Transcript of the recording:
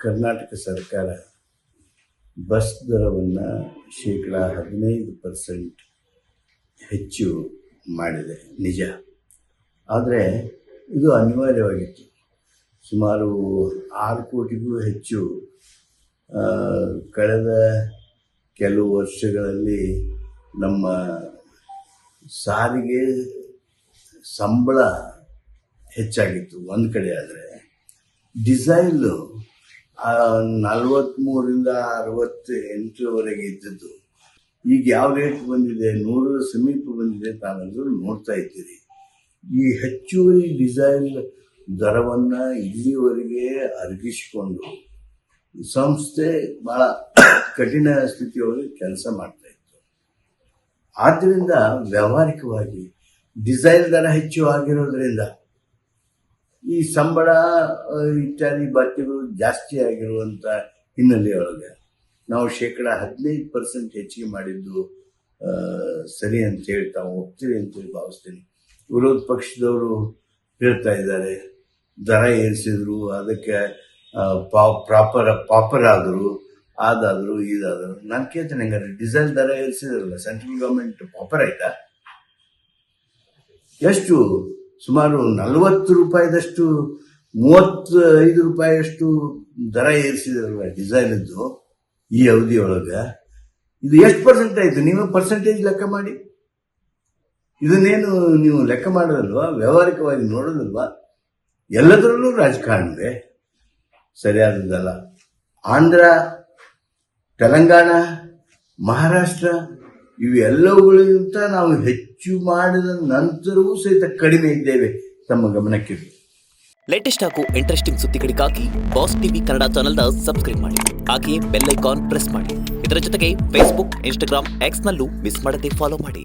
ಕರ್ನಾಟಕ ಸರ್ಕಾರ ಬಸ್ ದರವನ್ನು 15% ಹೆಚ್ಚು ಮಾಡಿದೆ, ನಿಜ. ಆದರೆ ಇದು ಅನಿವಾರ್ಯವಾಗಿತ್ತು. ಸುಮಾರು 6 ಕೋಟಿಗೂ ಹೆಚ್ಚು ಕಳೆದ ಕೆಲವು ವರ್ಷಗಳಲ್ಲಿ ನಮ್ಮ ಸಾರಿಗೆ ಸಂಬಳ ಹೆಚ್ಚಾಗಿತ್ತು ಒಂದು ಕಡೆ. ಆದರೆ ಡಿಸೈಲು 43ರಿಂದ 68ವರೆಗೆ ಇದ್ದದ್ದು ಈಗ ಯಾವ ರೇಟ್ ಬಂದಿದೆ, 100 ಸಮೀಪ ಬಂದಿದೆ. ತಾವೆಲ್ಲರೂ ನೋಡ್ತಾ ಇದ್ದೀರಿ. ಈ ಹೆಚ್ಚುವರಿ ಡಿಸೈಲ್ ದರವನ್ನು ಇಲ್ಲಿವರೆಗೆ ಅರಗಿಸಿಕೊಂಡು ಸಂಸ್ಥೆ ಭಾಳ ಕಠಿಣ ಸ್ಥಿತಿಯೊಳಗೆ ಕೆಲಸ ಮಾಡ್ತಾ ಇತ್ತು. ಆದ್ದರಿಂದ ವ್ಯಾವಹಾರಿಕವಾಗಿ ಡಿಸೈಲ್ ದರ ಹೆಚ್ಚು ಆಗಿರೋದ್ರಿಂದ ಈ ಸಂಬಳ ಇತ್ಯಾದಿ ಬಾಕಿಗಳು ಜಾಸ್ತಿ ಆಗಿರುವಂಥ ಹಿನ್ನೆಲೆಯೊಳಗೆ ನಾವು 15% ಹೆಚ್ಚಿಗೆ ಮಾಡಿದ್ದು ಸರಿ ಅಂತೇಳಿ ತಾವು ಒಪ್ತೀರಿ ಅಂತೇಳಿ ಭಾವಿಸ್ತೀನಿ. ವಿರೋಧ ಪಕ್ಷದವರು ಹೇಳ್ತಾ ಇದ್ದಾರೆ, ದರ ಏರಿಸಿದ್ರು, ಅದಕ್ಕೆ ಪಾಪರ್ ಆದರು, ಅದಾದರು ಇದಾದರು. ನಾನು ಕೇಳ್ತೇನೆ, ಹಂಗಾರೆ ಡೀಸೆಲ್ ದರ ಏರಿಸಿದ್ರಲ್ಲ, ಸೆಂಟ್ರಲ್ ಗೌರ್ಮೆಂಟ್ ಪಾಪರ್ ಆಯ್ತಾ? ಎಷ್ಟು? ಸುಮಾರು 40 ರೂಪಾಯಿದಷ್ಟು, 35 ರೂಪಾಯಿಯಷ್ಟು ದರ ಏರಿಸಿದ್ರಲ್ಲ ಡಿಸೈಲದ್ದು ಈ ಅವಧಿಯೊಳಗೆ. ಇದು ಎಷ್ಟು ಪರ್ಸೆಂಟ್ ಆಯಿತು? ನೀವೇ ಪರ್ಸೆಂಟೇಜ್ ಲೆಕ್ಕ ಮಾಡಿ. ಇದನ್ನೇನು ನೀವು ಲೆಕ್ಕ ಮಾಡೋದಲ್ವಾ? ವ್ಯಾವಹಾರಿಕವಾಗಿ ನೋಡೋದಲ್ವಾ? ಎಲ್ಲದರಲ್ಲೂ ರಾಜಕಾರಣವೇ ಸರಿಯಾದದ್ದಲ್ಲ. ಆಂಧ್ರ, ತೆಲಂಗಾಣ, ಮಹಾರಾಷ್ಟ್ರ ಇವೆಲ್ಲವುಗಳಿಗಿಂತ ನಾವು ಹೆಚ್ಚು ಮಾಡಿದ ನಂತರವೂ ಸಹಿತ ಕಡಿಮೆ ಇದ್ದೇವೆ. ತಮ್ಮ ಗಮನಕ್ಕೆ. ಲೇಟೆಸ್ಟ್ ಹಾಗೂ ಇಂಟ್ರೆಸ್ಟಿಂಗ್ ಸುದ್ದಿಗಳಿಗಾಗಿ ಬಾಸ್ ಟಿವಿ ಕನ್ನಡ ಚಾನೆಲ್ನ ಸಬ್ಸ್ಕ್ರೈಬ್ ಮಾಡಿ. ಹಾಗೆಯೇ ಬೆಲ್ ಐಕಾನ್ ಪ್ರೆಸ್ ಮಾಡಿ. ಇದರ ಜೊತೆಗೆ ಫೇಸ್ಬುಕ್, ಇನ್ಸ್ಟಾಗ್ರಾಮ್, ಎಕ್ಸ್ನಲ್ಲೂ ಮಿಸ್ ಮಾಡದೆ ಫಾಲೋ ಮಾಡಿ.